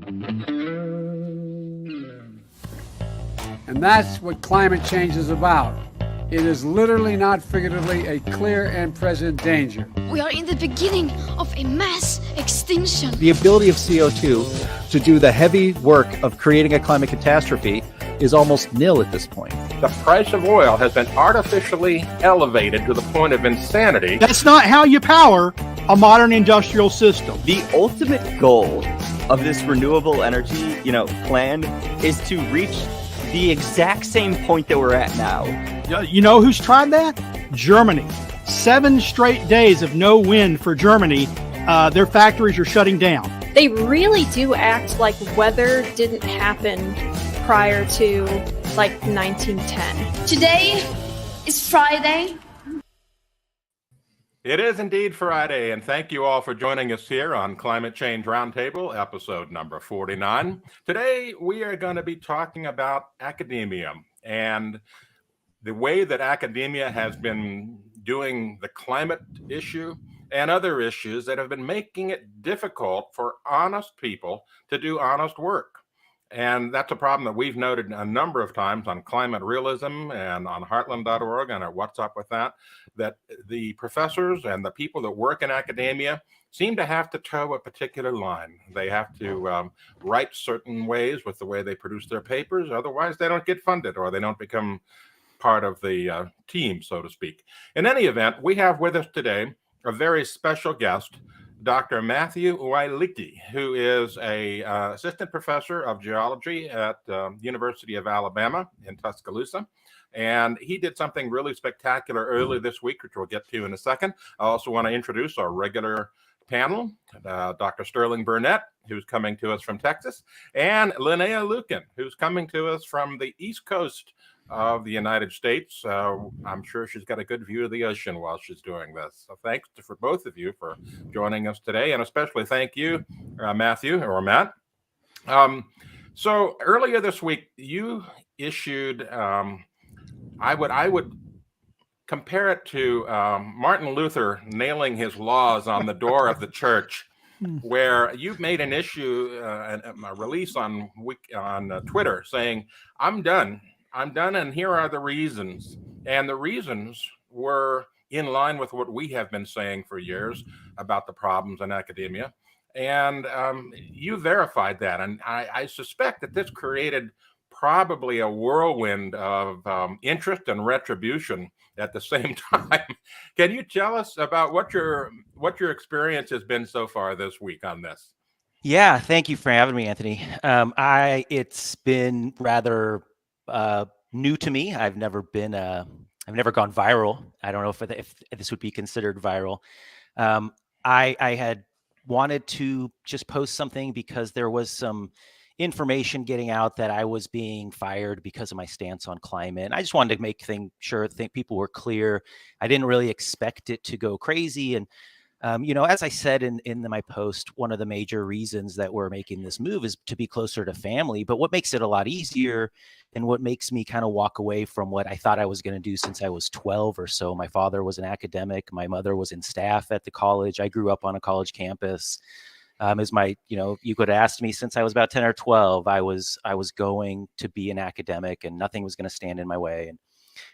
And that's what climate change is about. It is literally, not figuratively, a clear and present danger. We are in the beginning of a mass extinction. The ability of CO2 to do the heavy work of creating a climate catastrophe is almost nil at this point. The price of oil has been artificially elevated to the point of insanity. That's not how you power a modern industrial system. The ultimate goal of this renewable energy, plan is to reach the exact same point that we're at now. You know who's tried that? Germany. 7 straight days of no wind for Germany. Their factories are shutting down. They really do act like weather didn't happen prior to 1910. Today is Friday. It is indeed Friday, and thank you all for joining us here on Climate Change Roundtable, episode number 49. Today, we are going to be talking about academia and the way that academia has been doing the climate issue and other issues that have been making it difficult for honest people to do honest work. And that's a problem that we've noted a number of times on Climate Realism and on Heartland.org and at What's Up With That the professors and the people that work in academia seem to have to toe a particular line. They have to write certain ways with the way they produce their papers. Otherwise, they don't get funded or they don't become part of the team, so to speak. In any event, we have with us today a very special guest, Dr. Matthew Wielicki, who is a assistant professor of geology at University of Alabama in Tuscaloosa. And he did something really spectacular earlier this week, which we'll get to in a second. I also want to introduce our regular panel, Dr. Sterling Burnett, who's coming to us from Texas, and Linnea Leuken, who's coming to us from the East Coast of the United States. I'm sure she's got a good view of the ocean while she's doing this. So thanks for both of you for joining us today, and especially thank you, Matthew or Matt. So earlier this week, you issued, I would compare it to Martin Luther nailing his laws on the door of the church, where you've made an issue, a release on Twitter saying, I'm done, and here are the reasons. And the reasons were in line with what we have been saying for years about the problems in academia. And you verified that. And I suspect that this created probably a whirlwind of interest and retribution at the same time. Can you tell us about what your experience has been so far this week on this? Yeah, thank you for having me, Anthony. It's been rather new to me. I've never gone viral. I don't know if this would be considered viral. I had wanted to just post something because there was some information getting out that I was being fired because of my stance on climate. And I just wanted to make sure people were clear. I didn't really expect it to go crazy. And, as I said in my post, one of the major reasons that we're making this move is to be closer to family. But what makes it a lot easier and what makes me kind of walk away from what I thought I was going to do since I was 12 or so. My father was an academic. My mother was in staff at the college. I grew up on a college campus. You could have asked me since I was about 10 or 12, I was going to be an academic and nothing was going to stand in my way. And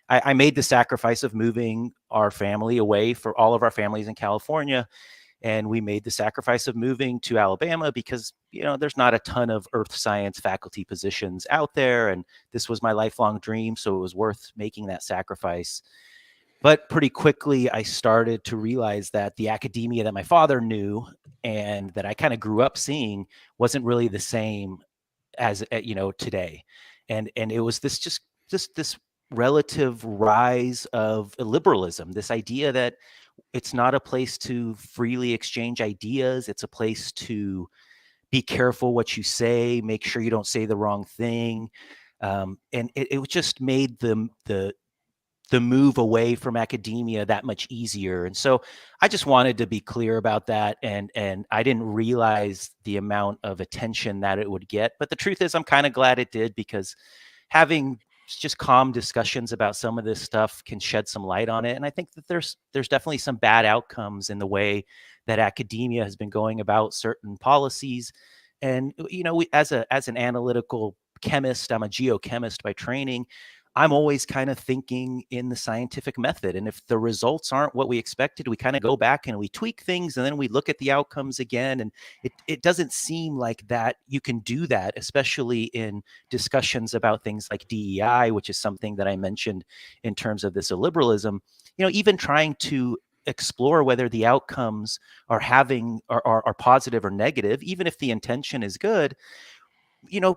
I made the sacrifice of moving our family away for all of our families in California. And we made the sacrifice of moving to Alabama because, there's not a ton of earth science faculty positions out there. And this was my lifelong dream. So it was worth making that sacrifice. But pretty quickly, I started to realize that the academia that my father knew and that I kind of grew up seeing wasn't really the same as, today. And it was this relative rise of liberalism, this idea that it's not a place to freely exchange ideas. It's a place to be careful what you say, make sure you don't say the wrong thing. And it just made the move away from academia that much easier. And so I just wanted to be clear about that. And I didn't realize the amount of attention that it would get. But the truth is, I'm kind of glad it did, because having just calm discussions about some of this stuff can shed some light on it. And I think that there's definitely some bad outcomes in the way that academia has been going about certain policies. And as an analytical chemist, I'm a geochemist by training. I'm always kind of thinking in the scientific method. And if the results aren't what we expected, we kind of go back and we tweak things, and then we look at the outcomes again. And it doesn't seem like that you can do that, especially in discussions about things like DEI, which is something that I mentioned in terms of this illiberalism. Even trying to explore whether the outcomes are positive or negative, even if the intention is good,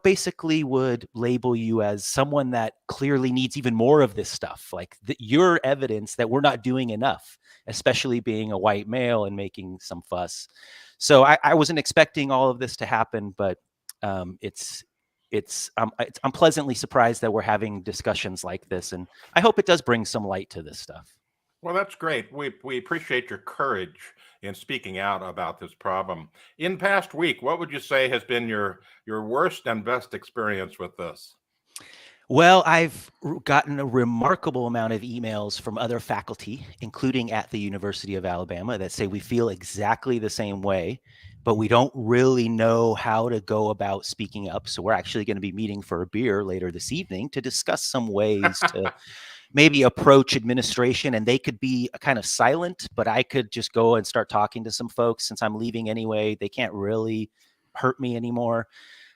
basically would label you as someone that clearly needs even more of this stuff, like your evidence that we're not doing enough, especially being a white male and making some fuss. So I wasn't expecting all of this to happen, but I'm pleasantly surprised that we're having discussions like this, and I hope it does bring some light to this stuff. Well, that's great. We appreciate your courage in speaking out about this problem. In past week, what would you say has been your worst and best experience with this? Well, I've gotten a remarkable amount of emails from other faculty, including at the University of Alabama, that say we feel exactly the same way, but we don't really know how to go about speaking up. So we're actually going to be meeting for a beer later this evening to discuss some ways to maybe approach administration, and they could be kind of silent, but I could just go and start talking to some folks since I'm leaving anyway. They can't really hurt me anymore.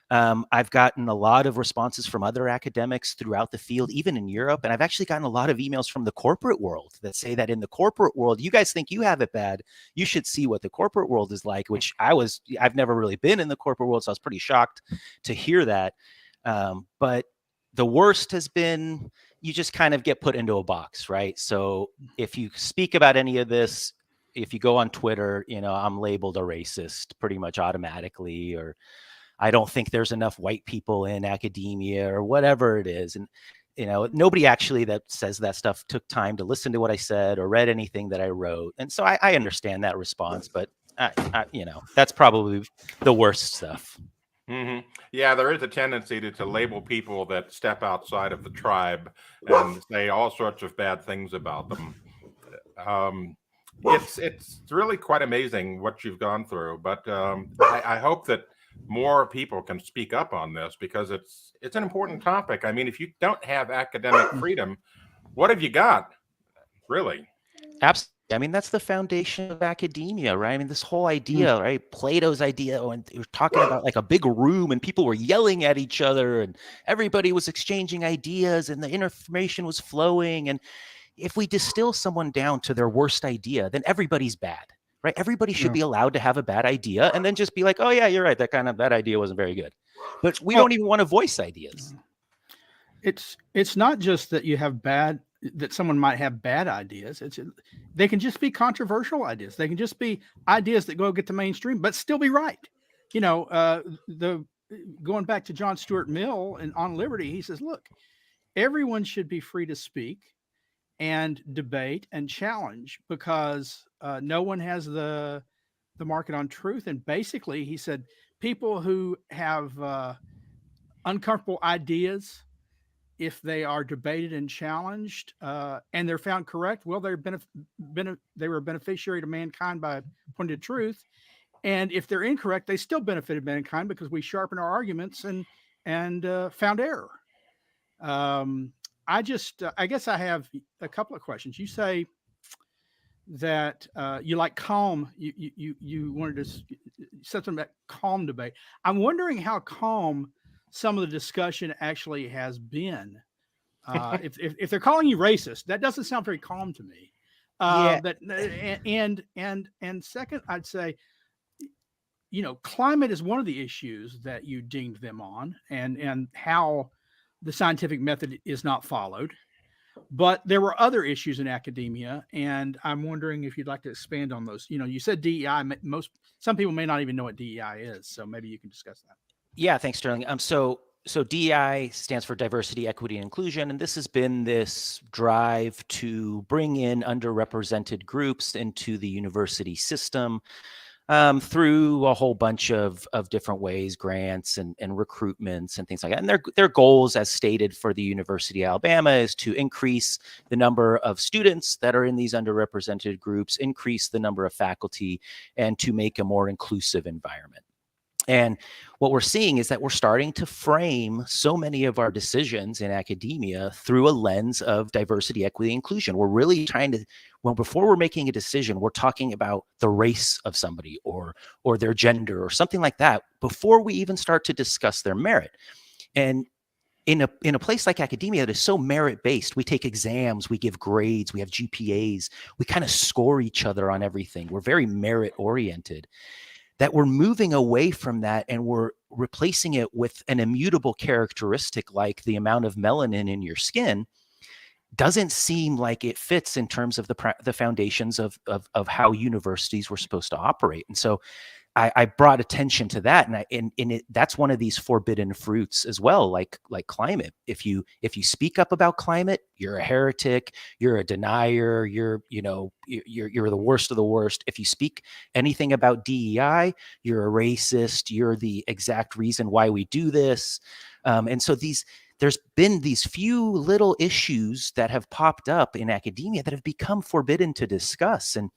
I've gotten a lot of responses from other academics throughout the field, even in Europe. And I've actually gotten a lot of emails from the corporate world that say that in the corporate world, you guys think you have it bad. You should see what the corporate world is like, which I've never really been in the corporate world. So I was pretty shocked to hear that. But the worst has been, you just kind of get put into a box, right? So if you speak about any of this, if you go on Twitter, I'm labeled a racist pretty much automatically, or I don't think there's enough white people in academia, or whatever it is. And, nobody actually that says that stuff took time to listen to what I said or read anything that I wrote. And so I understand that response, but that's probably the worst stuff. Mm-hmm. Yeah, there is a tendency to label people that step outside of the tribe and say all sorts of bad things about them. It's really quite amazing what you've gone through, but I hope that more people can speak up on this, because it's an important topic. I mean, if you don't have academic freedom, what have you got, really? Absolutely. I mean, that's the foundation of academia, right? I mean, this whole idea, right? Plato's idea, and they were talking about like a big room and people were yelling at each other and everybody was exchanging ideas and the information was flowing. And if we distill someone down to their worst idea, then everybody's bad, right? Everybody should be allowed to have a bad idea and then just be like, oh yeah, you're right. That idea wasn't very good. But we don't even want to voice ideas. It's not just that you have that someone might have bad ideas. They can just be controversial ideas. They can just be ideas that go get the mainstream, but still be right. Going back to John Stuart Mill and On Liberty, he says, look, everyone should be free to speak and debate and challenge, because no one has the market on truth. And basically, he said, people who have uncomfortable ideas, if they are debated and challenged and they're found correct, well, they were a beneficiary to mankind by pointing to truth. And if they're incorrect, they still benefited mankind because we sharpened our arguments and found error. I guess I have a couple of questions. You say that you like calm. You wanted to set something about calm debate. I'm wondering how calm some of the discussion actually has been. If they're calling you racist, that doesn't sound very calm to me. And second, I'd say, climate is one of the issues that you dinged them on, and how the scientific method is not followed. But there were other issues in academia, and I'm wondering if you'd like to expand on those. You said DEI. Some people may not even know what DEI is, so maybe you can discuss that. Yeah, thanks, Sterling. So DEI stands for diversity, equity, and inclusion, and this has been this drive to bring in underrepresented groups into the university system through a whole bunch of different ways, grants and recruitments and things like that. And their goals, as stated for the University of Alabama, is to increase the number of students that are in these underrepresented groups, increase the number of faculty, and to make a more inclusive environment. And what we're seeing is that we're starting to frame so many of our decisions in academia through a lens of diversity, equity, inclusion. We're really trying to, well, before we're making a decision, we're talking about the race of somebody or their gender or something like that before we even start to discuss their merit. And in a place like academia that is so merit-based, we take exams, we give grades, we have GPAs, we kind of score each other on everything. We're very merit-oriented. That we're moving away from that and we're replacing it with an immutable characteristic like the amount of melanin in your skin doesn't seem like it fits in terms of the foundations of how universities were supposed to operate. And so I brought attention to that, and that's one of these forbidden fruits as well, like climate. If you speak up about climate, you're a heretic, you're a denier, you're the worst of the worst. If you speak anything about DEI, you're a racist. You're the exact reason why we do this. And so there's been these few little issues that have popped up in academia that have become forbidden to discuss. And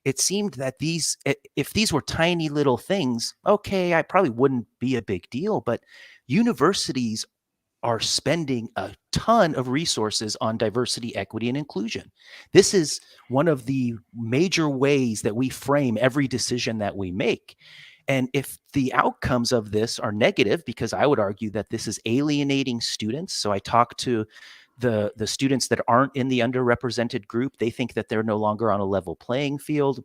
it seemed that if these were tiny little things, okay, I probably wouldn't be a big deal, but universities are spending a ton of resources on diversity, equity, and inclusion. This is one of the major ways that we frame every decision that we make. And if the outcomes of this are negative, because I would argue that this is alienating students. So I talk to the students that aren't in the underrepresented group. They think that they're no longer on a level playing field.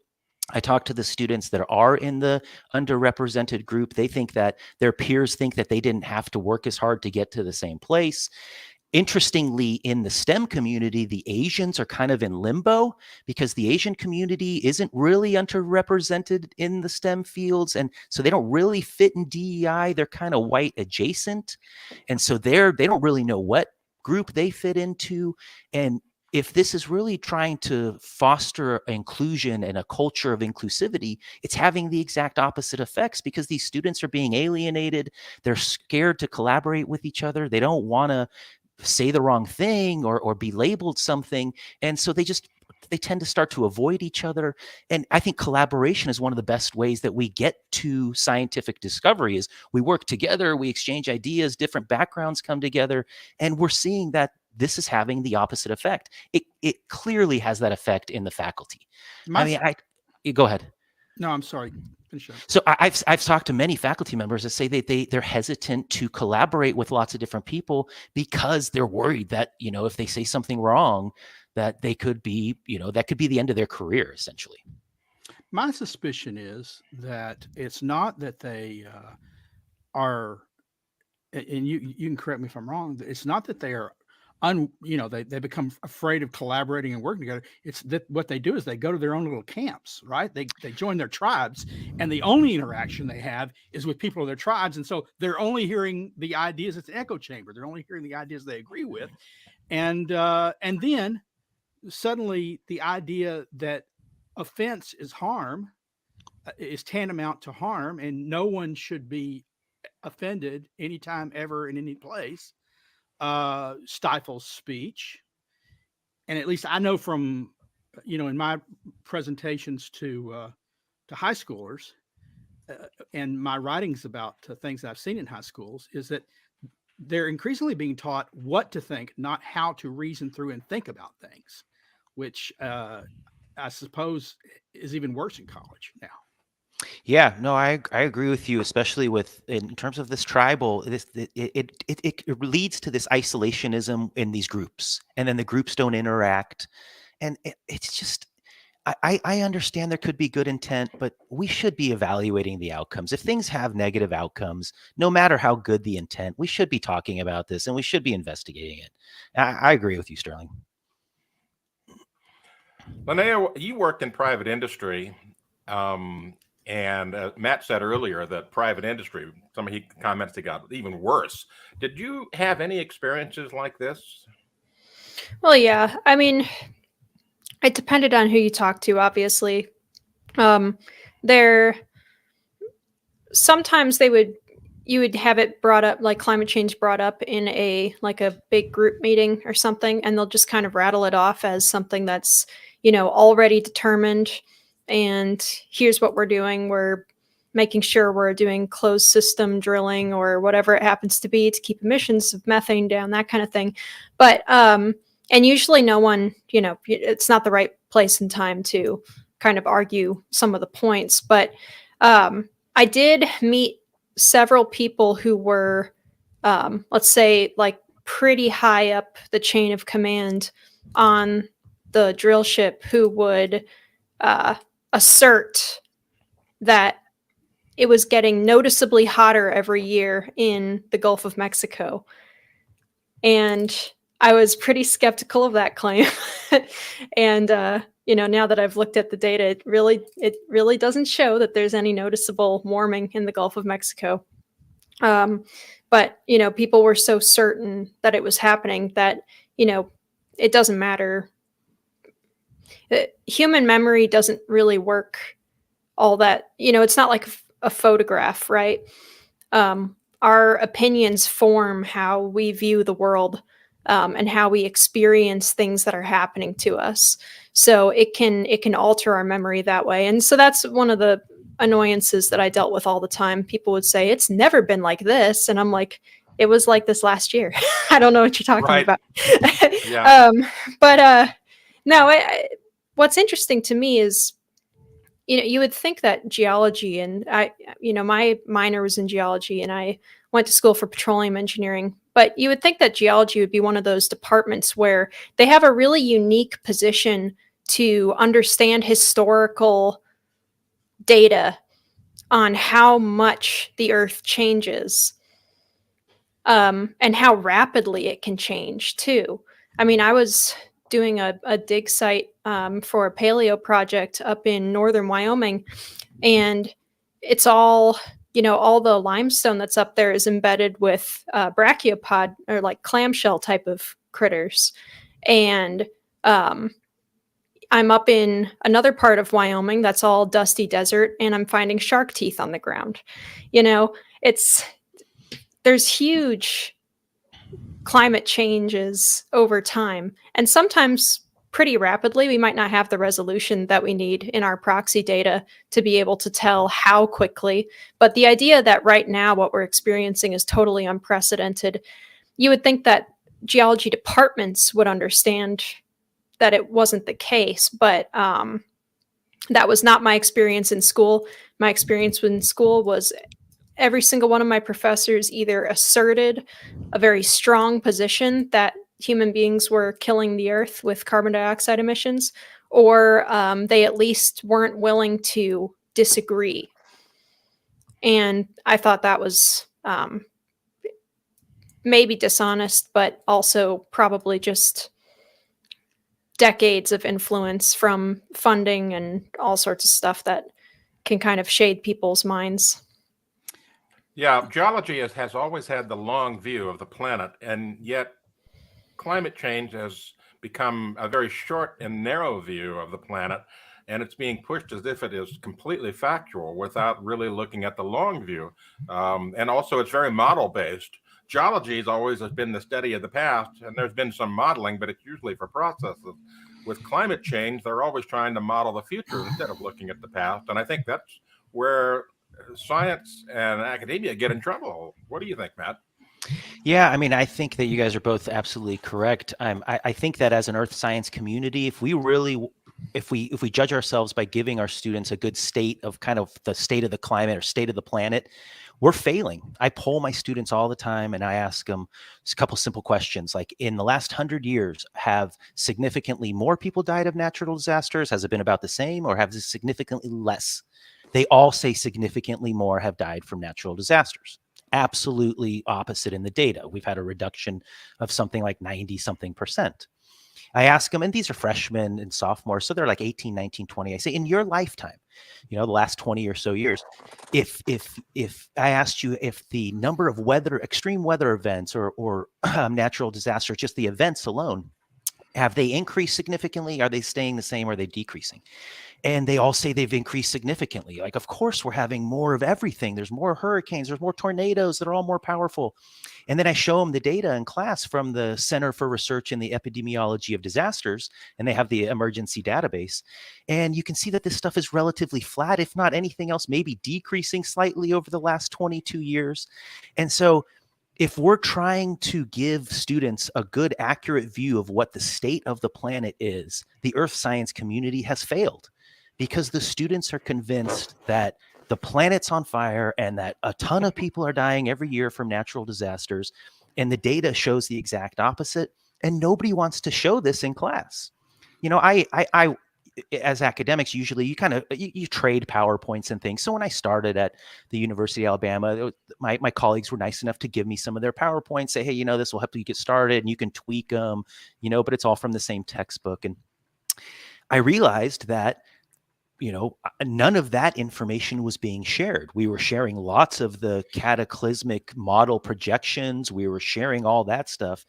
I talk to the students that are in the underrepresented group. They think that their peers think that they didn't have to work as hard to get to the same place. Interestingly, in the STEM community, the Asians are kind of in limbo because the Asian community isn't really underrepresented in the STEM fields. And so they don't really fit in DEI. They're kind of white adjacent. And so they don't really know what group they fit into. And if this is really trying to foster inclusion and a culture of inclusivity, it's having the exact opposite effects because these students are being alienated. They're scared to collaborate with each other. They don't want to say the wrong thing or be labeled something. And so they tend to start to avoid each other. And I think collaboration is one of the best ways that we get to scientific discovery is we work together, we exchange ideas, different backgrounds come together, and we're seeing that this is having the opposite effect. It clearly has that effect in the faculty. Go ahead. No, I'm sorry. Finish up. So I've talked to many faculty members that say that they're hesitant to collaborate with lots of different people because they're worried that, if they say something wrong, that they could be, that could be the end of their career, essentially. My suspicion is that it's not that they are, and you can correct me if I'm wrong, it's not that they are they become afraid of collaborating and working together. It's that what they do is they go to their own little camps, right? They join their tribes, and the only interaction they have is with people of their tribes. And so they're only hearing the ideas. It's an echo chamber. They're only hearing the ideas they agree with. And then suddenly the idea that offense is harm is tantamount to harm, and no one should be offended anytime, ever, in any place, stifles speech. And at least I know from, in my presentations to high schoolers and my writings about things that I've seen in high schools is that they're increasingly being taught what to think, not how to reason through and think about things, which I suppose is even worse in college now. Yeah, no, I agree with you, especially in terms of this tribal. It leads to this isolationism in these groups, and then the groups don't interact, and it's just. I understand there could be good intent, but we should be evaluating the outcomes. If things have negative outcomes, no matter how good the intent, we should be talking about this and we should be investigating it. I agree with you, Sterling. Linnea, you worked in private industry. And Matt said earlier that private industry, some of his comments that got even worse. Did you have any experiences like this? Well, yeah. I mean, it depended on who you talked to, obviously. Sometimes you would have it brought up, like climate change brought up in a big group meeting or something, and they'll just kind of rattle it off as something that's, already determined. And here's what we're doing. We're making sure we're doing closed system drilling or whatever it happens to be to keep emissions of methane down, that kind of thing. But and usually no one, it's not the right place and time to kind of argue some of the points. But I did meet several people who were, let's say, like pretty high up the chain of command on the drill ship, who would assert that it was getting noticeably hotter every year in the Gulf of Mexico. And I was pretty skeptical of that claim. And now that I've looked at the data, it really doesn't show that there's any noticeable warming in the Gulf of Mexico. But people were so certain that it was happening that it doesn't matter. Human memory doesn't really work all that. It's not like a photograph, right? Our opinions form how we view the world, and how we experience things that are happening to us. So it can alter our memory that way. And so that's one of the annoyances that I dealt with all the time. People would say, it's never been like this. And I'm like, it was like this last year. I don't know what you're talking about. Yeah. No, what's interesting to me is, you would think that geology, and my minor was in geology and I went to school for petroleum engineering, but you would think that geology would be one of those departments where they have a really unique position to understand historical data on how much the earth changes, and how rapidly it can change too. I mean, I was doing a dig site for a paleo project up in northern Wyoming, and it's all, all the limestone that's up there is embedded with brachiopod, or like clamshell type of critters. And I'm up in another part of Wyoming that's all dusty desert, and I'm finding shark teeth on the ground. There's huge climate changes over time, and sometimes pretty rapidly. We might not have the resolution that we need in our proxy data to be able to tell how quickly, but the idea that right now what we're experiencing is totally unprecedented, you would think that geology departments would understand that it wasn't the case, but that was not my experience in school. My experience in school was every single one of my professors either asserted a very strong position that human beings were killing the earth with carbon dioxide emissions, or they at least weren't willing to disagree. And I thought that was maybe dishonest, but also probably just decades of influence from funding and all sorts of stuff that can kind of shade people's minds. Yeah, geology has always had the long view of the planet, and yet climate change has become a very short and narrow view of the planet, and it's being pushed as if it is completely factual without really looking at the long view. And also it's very model-based. Geology has always been the study of the past, and there's been some modeling, but it's usually for processes. With climate change, they're always trying to model the future instead of looking at the past, and I think that's where science and academia get in trouble. What do you think, Matt? Yeah, I mean, I think that you guys are both absolutely correct. I think that as an earth science community, if we judge ourselves by giving our students a good state of kind of the state of the climate or state of the planet, we're failing. I poll my students all the time and I ask them a couple simple questions like, in the last 100 years, have significantly more people died of natural disasters? Has it been about the same, or have it significantly less? They all say significantly more have died from natural disasters. Absolutely opposite in the data. We've had a reduction of something like 90-something%. I ask them, and these are freshmen and sophomores, so they're like 18, 19, 20. I say, in your lifetime, the last 20 or so years, if I asked you if the number of extreme weather events or natural disasters, just the events alone, have they increased significantly? Are they staying the same? Or are they decreasing? And they all say they've increased significantly. Like, of course, we're having more of everything. There's more hurricanes, there's more tornadoes that are all more powerful. And then I show them the data in class from the Center for Research in the Epidemiology of Disasters, and they have the emergency database. And you can see that this stuff is relatively flat, if not anything else, maybe decreasing slightly over the last 22 years. And so if we're trying to give students a good, accurate view of what the state of the planet is, the earth science community has failed, because the students are convinced that the planet's on fire and that a ton of people are dying every year from natural disasters. And the data shows the exact opposite. And nobody wants to show this in class. You know, I as academics, usually you trade PowerPoints and things. So when I started at the University of Alabama, my colleagues were nice enough to give me some of their PowerPoints, say, hey, you know, this will help you get started and you can tweak them, you know, but it's all from the same textbook. And I realized that, you know, none of that information was being shared. We were sharing lots of the cataclysmic model projections. We were sharing all that stuff,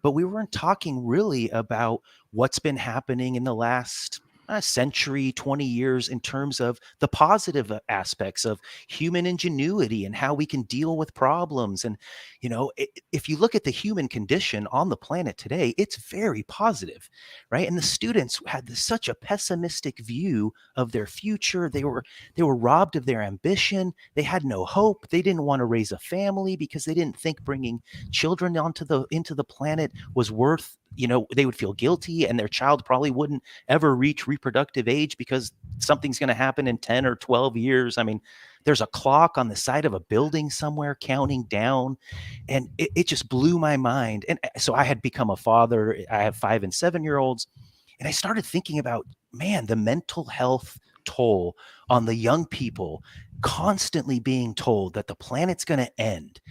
but we weren't talking really about what's been happening in the last century, 20 years in terms of the positive aspects of human ingenuity and how we can deal with problems. And, you know, if you look at the human condition on the planet today, it's very positive, right? And the students had such a pessimistic view of their future. They were robbed of their ambition. They had no hope. They didn't want to raise a family because they didn't think bringing children into the planet was worth, you know, they would feel guilty, and their child probably wouldn't ever reach reproductive age because something's going to happen in 10 or 12 years. I mean, there's a clock on the side of a building somewhere counting down, and it just blew my mind. And so I had become a father. I have 5 and 7-year-olds, and I started thinking about, man, the mental health toll on the young people constantly being told that the planet's going to end.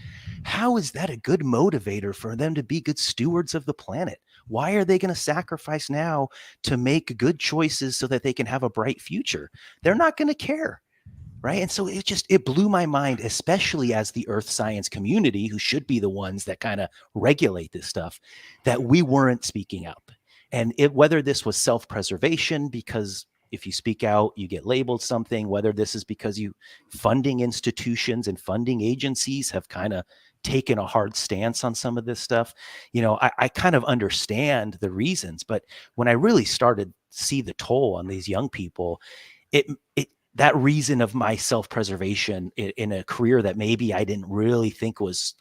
How is that a good motivator for them to be good stewards of the planet? Why are they going to sacrifice now to make good choices so that they can have a bright future? They're not going to care, right? And so it blew my mind, especially as the earth science community, who should be the ones that kind of regulate this stuff, that we weren't speaking up. And whether this was self-preservation, because if you speak out, you get labeled something, whether this is because funding institutions and funding agencies have kind of taken a hard stance on some of this stuff. You know, I kind of understand the reasons, but when I really started to see the toll on these young people, that reason of my self-preservation in a career that maybe I didn't really think was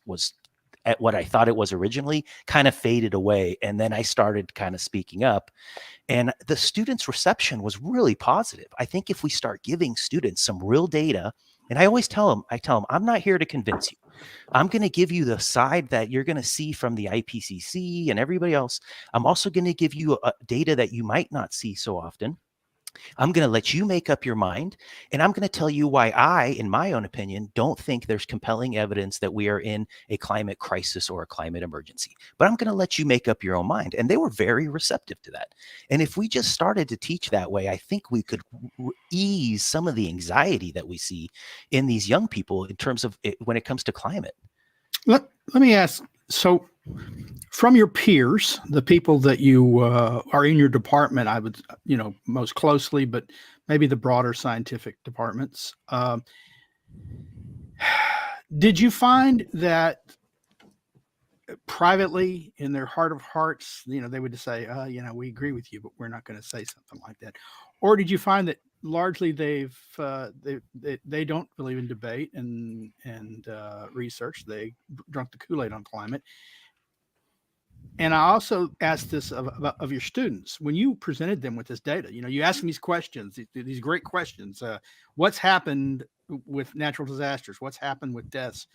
at what I thought it was originally kind of faded away. And then I started kind of speaking up, and the students' reception was really positive. I think if we start giving students some real data, and I always tell them, I'm not here to convince you. I'm going to give you the side that you're going to see from the IPCC and everybody else. I'm also going to give you data that you might not see so often. I'm going to let you make up your mind, and I'm going to tell you why I, in my own opinion, don't think there's compelling evidence that we are in a climate crisis or a climate emergency. But I'm going to let you make up your own mind. And they were very receptive to that. And if we just started to teach that way, I think we could ease some of the anxiety that we see in these young people in terms of when it comes to climate. Let me ask, so from your peers, the people that you are in your department, I would, you know, most closely, but maybe the broader scientific departments, did you find that privately in their heart of hearts, you know, they would just say, you know, we agree with you, but we're not going to say something like that? Or did you find that largely they don't believe in debate and research? They drunk the Kool-Aid on climate. And I also asked this of your students when you presented them with this data. You know, you ask them these questions, these great questions. What's happened with natural disasters? What's happened with deaths?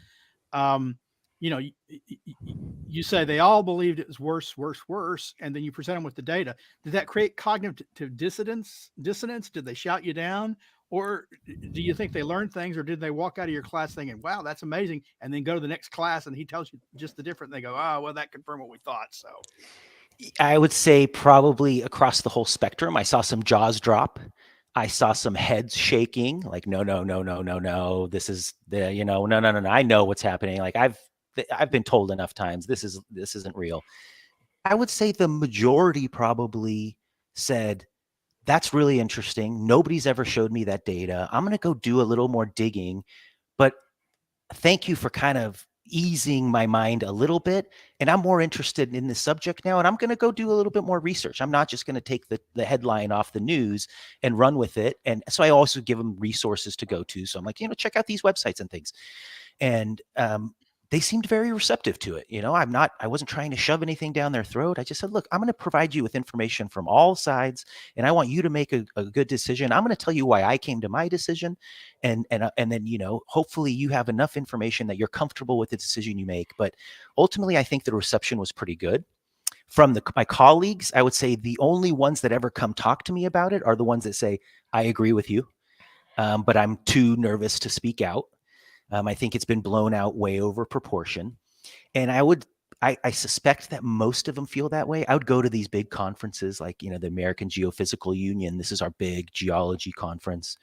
You know, you say they all believed it was worse, and then you present them with the data. Did that create cognitive dissonance? Did they shout you down? Or do you think they learned things, or did they walk out of your class thinking, wow, that's amazing, and then go to the next class and he tells you just the different, and they go, oh, well, that confirmed what we thought. So I would say probably across the whole spectrum. I saw some jaws drop. I saw some heads shaking, like, no. This is the, you know, no. I know what's happening. Like I've been told enough times, this isn't real. I would say the majority probably said, That's really interesting. Nobody's ever showed me that data. I'm going to go do a little more digging, but thank you for kind of easing my mind a little bit. And I'm more interested in this subject now. And I'm going to go do a little bit more research. I'm not just going to take the headline off the news and run with it. And so I also give them resources to go to. So I'm like, check out these websites and things. And they seemed very receptive to it. I wasn't trying to shove anything down their throat. I just said, look, I'm going to provide you with information from all sides, and I want you to make a good decision. I'm going to tell you why I came to my decision. And then, hopefully you have enough information that you're comfortable with the decision you make. But ultimately, I think the reception was pretty good. From my colleagues, I would say the only ones that ever come talk to me about it are the ones that say, I agree with you, but I'm too nervous to speak out. I think it's been blown out way over proportion. And I suspect that most of them feel that way. I would go to these big conferences like, the American Geophysical Union. This is our big geology conference.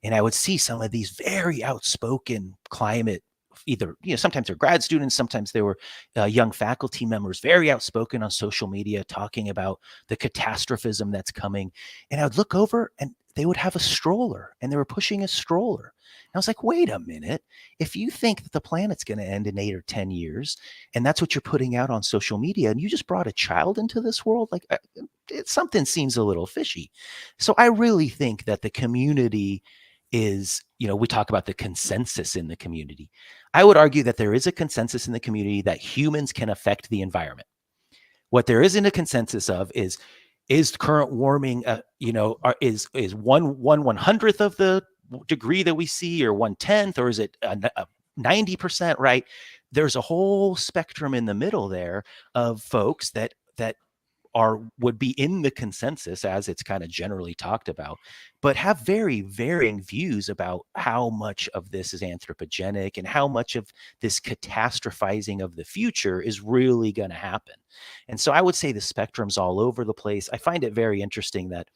And I would see some of these very outspoken climate, either, sometimes they're grad students, sometimes they were young faculty members, very outspoken on social media, talking about the catastrophism that's coming. And I would look over and they would have a stroller, and they were pushing a stroller. And I was like, wait a minute. If you think that the planet's going to end in 8 or 10 years, and that's what you're putting out on social media, and you just brought a child into this world, like something seems a little fishy. So I really think that the community is, we talk about the consensus in the community. I would argue that there is a consensus in the community that humans can affect the environment. What there isn't a consensus of is current warming, is 1/100th of the degree that we see, or 1/10th, or is it 90%, right? There's a whole spectrum in the middle there of folks that would be in the consensus as it's kind of generally talked about, but have very varying views about how much of this is anthropogenic and how much of this catastrophizing of the future is really going to happen. And so I would say the spectrum's all over the place. I find it very interesting that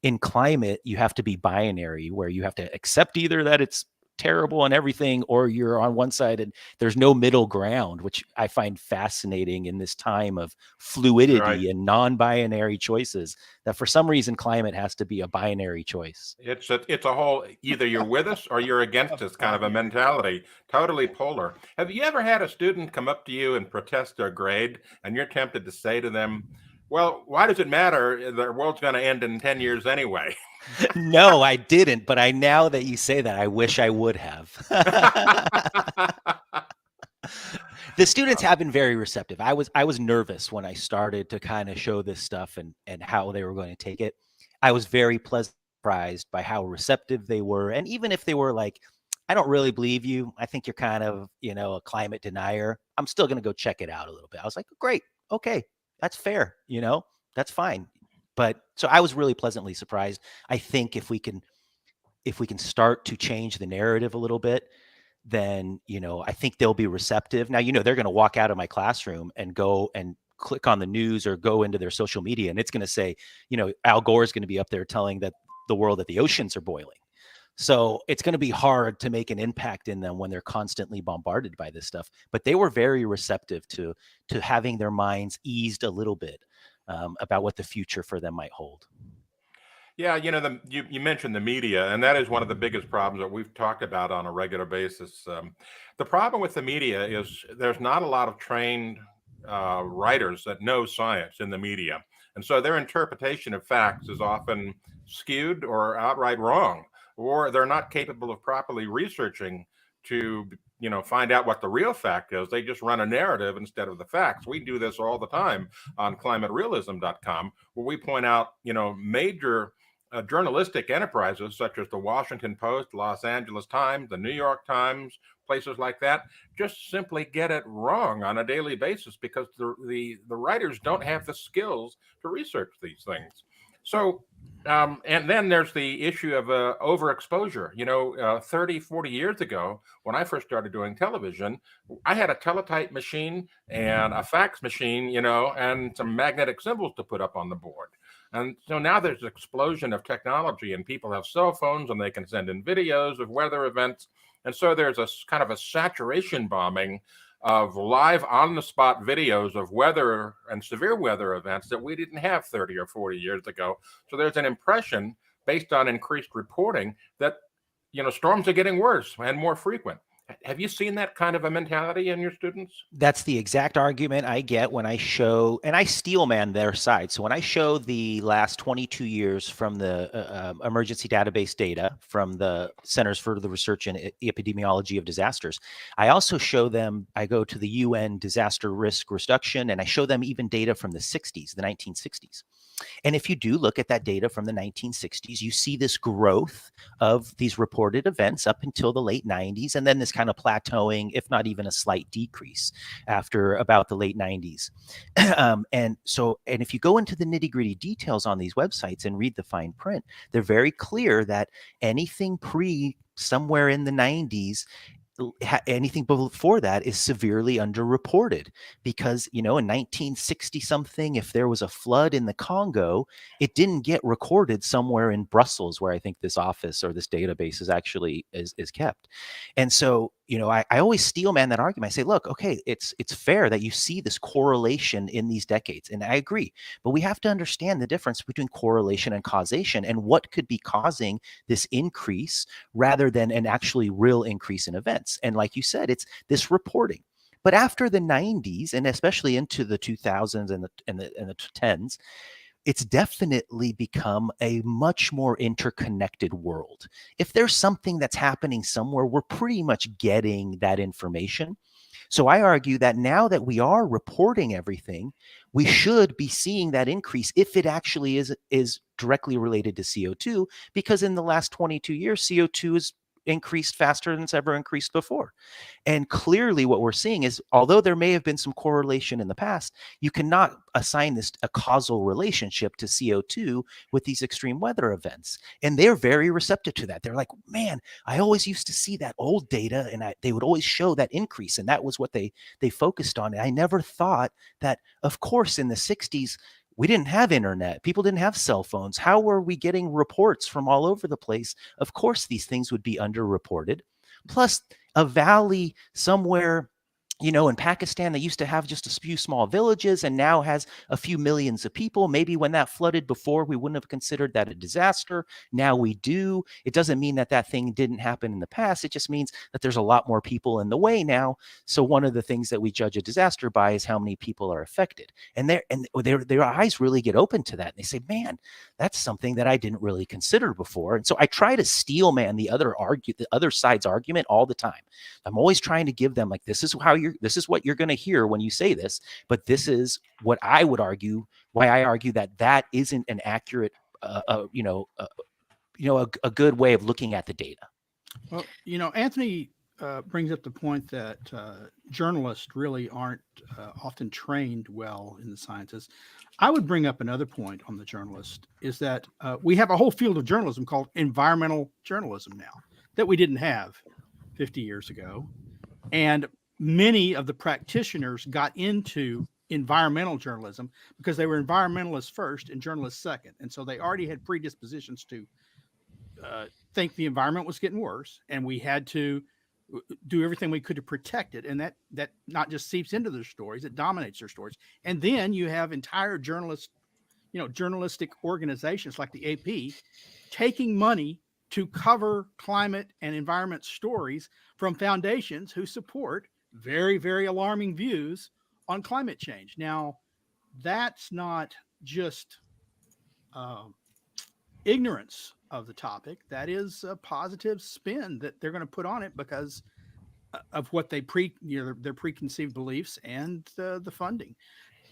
in climate, you have to be binary, where you have to accept either that it's terrible and everything, or you're on one side, and there's no middle ground, which I find fascinating in this time of fluidity, right, and non-binary choices, that for some reason climate has to be a binary choice. It's a whole, either you're with us or you're against us kind of a mentality, totally polar. Have you ever had a student come up to you and protest their grade, and you're tempted to say to them, well, why does it matter? The world's going to end in 10 years anyway. No, I didn't. But now that you say that, I wish I would have. The students have been very receptive. I was nervous when I started to kind of show this stuff and how they were going to take it. I was very pleasantly surprised by how receptive they were. And even if they were like, I don't really believe you, I think you're kind of, a climate denier, I'm still going to go check it out a little bit. I was like, great. Okay. That's fair. That's fine. But so I was really pleasantly surprised. I think if we can start to change the narrative a little bit, then, I think they'll be receptive. Now, they're going to walk out of my classroom and go and click on the news or go into their social media, and it's going to say, Al Gore is going to be up there telling the world that the oceans are boiling. So it's going to be hard to make an impact in them when they're constantly bombarded by this stuff. But they were very receptive to having their minds eased a little bit about what the future for them might hold. Yeah, you mentioned the media, and that is one of the biggest problems that we've talked about on a regular basis. The problem with the media is there's not a lot of trained writers that know science in the media. And so their interpretation of facts is often skewed or outright wrong, or they're not capable of properly researching to, find out what the real fact is. They just run a narrative instead of the facts. We do this all the time on climaterealism.com, where we point out, major journalistic enterprises such as the Washington Post, Los Angeles Times, the New York Times, places like that, just simply get it wrong on a daily basis because the writers don't have the skills to research these things. So, and then there's the issue of overexposure. 30, 40 years ago, when I first started doing television, I had a teletype machine and a fax machine, and some magnetic symbols to put up on the board. And so now there's an explosion of technology, and people have cell phones and they can send in videos of weather events. And so there's a kind of a saturation bombing of live on the spot videos of weather and severe weather events that we didn't have 30 or 40 years ago. So there's an impression based on increased reporting that, storms are getting worse and more frequent. Have you seen that kind of a mentality in your students? That's the exact argument I get when I show, and I steel man their side. So when I show the last 22 years from the emergency database data from the Centers for the Research and Epidemiology of Disasters, I also show them, I go to the UN disaster risk reduction, and I show them even data from the 60s, the 1960s. And if you do look at that data from the 1960s, you see this growth of these reported events up until the late 90s, and then this kind of plateauing, if not even a slight decrease after about the late 90s. And if you go into the nitty-gritty details on these websites and read the fine print, they're very clear that anything pre somewhere in the 90s, anything before that is severely underreported, because in 1960 something, if there was a flood in the Congo, it didn't get recorded somewhere in Brussels, where I think this office or this database is actually is kept. And so I always steel man that argument. I say, look, okay, it's fair that you see this correlation in these decades, and I agree, but we have to understand the difference between correlation and causation, and what could be causing this increase rather than an actually real increase in events. And like you said, it's this reporting. But after the 90s, and especially into the 2000s and the 10s, it's definitely become a much more interconnected world. If there's something that's happening somewhere, we're pretty much getting that information. So I argue that now that we are reporting everything, we should be seeing that increase if it actually is directly related to CO2, because in the last 22 years, CO2 has increased faster than it's ever increased before. And clearly what we're seeing is, although there may have been some correlation in the past, you cannot assign this a causal relationship to CO2 with these extreme weather events. And they're very receptive to that. They're like, man, I always used to see that old data, and they would always show that increase. And that was what they focused on. And I never thought that, of course, in the 60s, we didn't have internet. People didn't have cell phones. How were we getting reports from all over the place? Of course, these things would be underreported. Plus, a valley somewhere, in Pakistan, they used to have just a few small villages and now has a few millions of people. Maybe when that flooded before, we wouldn't have considered that a disaster. Now we do. It doesn't mean that thing didn't happen in the past. It just means that there's a lot more people in the way now. So one of the things that we judge a disaster by is how many people are affected. And their eyes really get open to that. And they say, man, that's something that I didn't really consider before. And so I try to steel man the other side's argument all the time. I'm always trying to give them, like, this is what you're going to hear when you say this, but this is what I would argue, why I argue that isn't an accurate, a good way of looking at the data. Well, Anthony brings up the point that journalists really aren't often trained well in the sciences. I would bring up another point on the journalist, is that we have a whole field of journalism called environmental journalism now that we didn't have 50 years ago. And many of the practitioners got into environmental journalism because they were environmentalists first and journalists second. And so they already had predispositions to think the environment was getting worse, and we had to do everything we could to protect it. And that not just seeps into their stories, it dominates their stories. And then you have entire journalistic organizations like the AP taking money to cover climate and environment stories from foundations who support very, very alarming views on climate change. Now, that's not just ignorance of the topic. That is a positive spin that they're going to put on it because of what they their preconceived beliefs and the funding.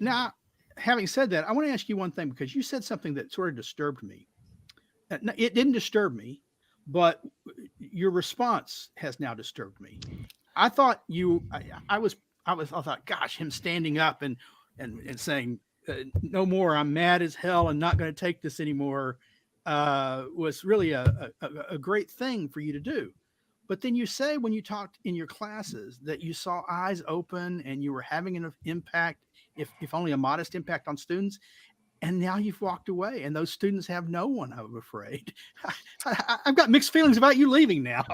Now, having said that, I want to ask you one thing, because you said something that sort of disturbed me. It didn't disturb me, but your response has now disturbed me. I thought I thought, gosh, him standing up and saying, no more, I'm mad as hell and not going to take this anymore, was really a great thing for you to do. But then you say, when you talked in your classes, that you saw eyes open and you were having an impact, if only a modest impact, on students. And now you've walked away, and those students have no one, I'm afraid. I've got mixed feelings about you leaving now.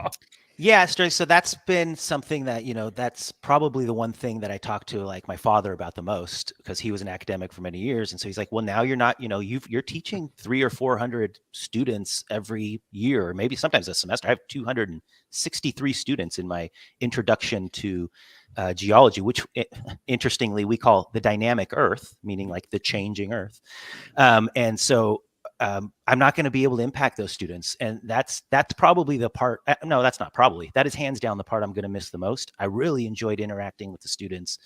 Yeah, so that's been something that, that's probably the one thing that I talked to like my father about the most, because he was an academic for many years. And so he's like, well, now you're not, you're teaching 300 or 400 students every year, or maybe sometimes a semester. I have 263 students in my introduction to geology, which interestingly we call the dynamic earth, meaning like the changing earth. And so I'm not going to be able to impact those students. And that's probably the part. No, that's not probably. That is hands down the part I'm going to miss the most. I really enjoyed interacting with the students.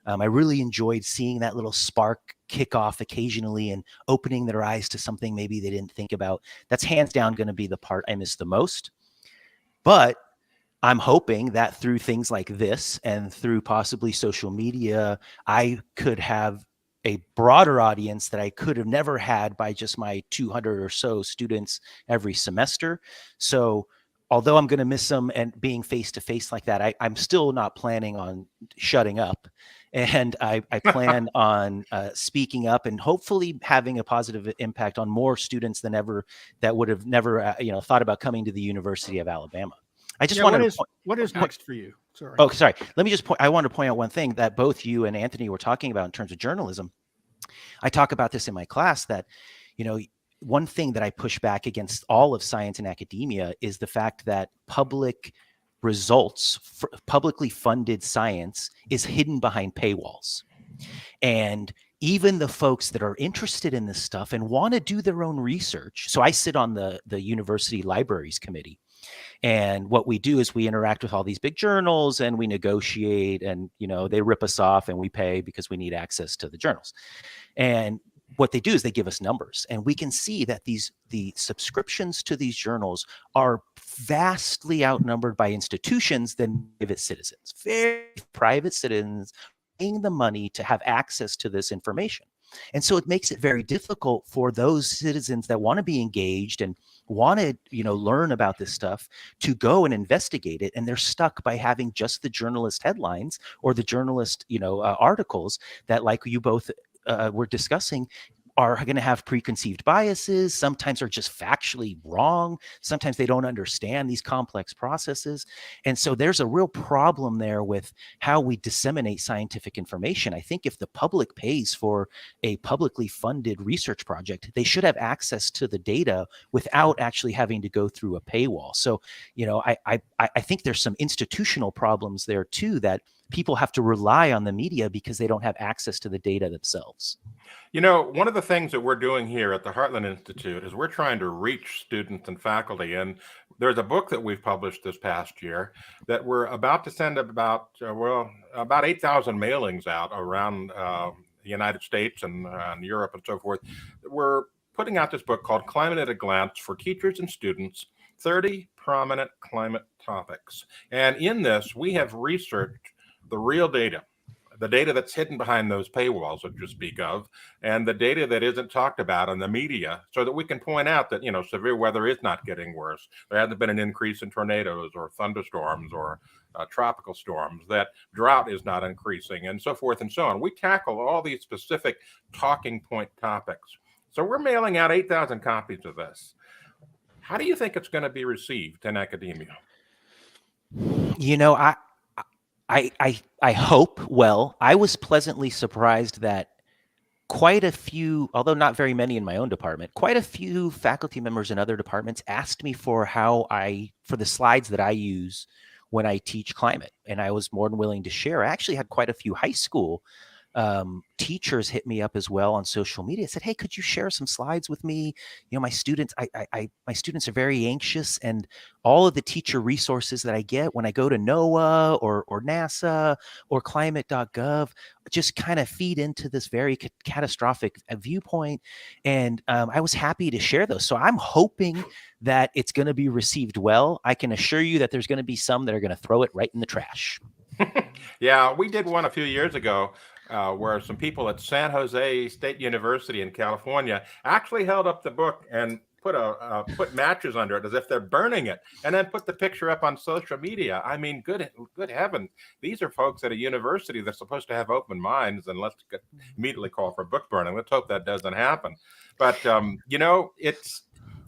I really enjoyed seeing that little spark kick off occasionally and opening their eyes to something maybe they didn't think about. That's hands down going to be the part I miss the most. But I'm hoping that through things like this and through possibly social media, I could have a broader audience that I could have never had by just my 200 or so students every semester. So although I'm going to miss them and being face to face like that, I'm still not planning on shutting up. And I plan on speaking up and hopefully having a positive impact on more students than ever that would have never thought about coming to the University of Alabama. I just want to. What is next for you? Sorry. Oh, sorry. Let me just point. I want to point out one thing that both you and Anthony were talking about in terms of journalism. I talk about this in my class that, one thing that I push back against all of science and academia is the fact that public results, publicly funded science is hidden behind paywalls. And even the folks that are interested in this stuff and want to do their own research. So I sit on the university libraries committee. And what we do is we interact with all these big journals and we negotiate, and, they rip us off and we pay because we need access to the journals. And what they do is they give us numbers, and we can see that the subscriptions to these journals are vastly outnumbered by institutions than private citizens. Very private citizens paying the money to have access to this information. And so it makes it very difficult for those citizens that want to be engaged and want to, learn about this stuff to go and investigate it. And they're stuck by having just the journalist headlines or the journalist, articles that, like you both were discussing, are going to have preconceived biases. Sometimes are just factually wrong. Sometimes they don't understand these complex processes. And so there's a real problem there with how we disseminate scientific information. I think if the public pays for a publicly funded research project, they should have access to the data without actually having to go through a paywall. So, I think there's some institutional problems there too, that people have to rely on the media because they don't have access to the data themselves. One of the things that we're doing here at the Heartland Institute is we're trying to reach students and faculty. And there's a book that we've published this past year that we're about to send about 8,000 mailings out around the United States and Europe and so forth. We're putting out this book called Climate at a Glance for Teachers and Students, 30 Prominent Climate Topics. And in this, we have researched the real data, the data that's hidden behind those paywalls that you speak of, and the data that isn't talked about in the media, so that we can point out that, severe weather is not getting worse. There hasn't been an increase in tornadoes or thunderstorms or tropical storms, that drought is not increasing, and so forth and so on. We tackle all these specific talking point topics. So we're mailing out 8,000 copies of this. How do you think it's going to be received in academia? I hope well. I was pleasantly surprised that quite a few, although not very many in my own department, quite a few faculty members in other departments asked me for the slides that I use when I teach climate. And I was more than willing to share. I actually had quite a few high school teachers hit me up as well on social media, said, hey, could you share some slides with me? My students, my students are very anxious, and all of the teacher resources that I get when I go to NOAA or NASA or climate.gov just kind of feed into this very catastrophic viewpoint. And I was happy to share those. So I'm hoping that it's going to be received well. I can assure you that there's going to be some that are going to throw it right in the trash. Yeah, we did one a few years ago where some people at San Jose State University in California actually held up the book and put matches under it as if they're burning it, and then put the picture up on social media. I mean, good heaven, these are folks at a university that's supposed to have open minds, and let's immediately call for book burning. Let's hope that doesn't happen. But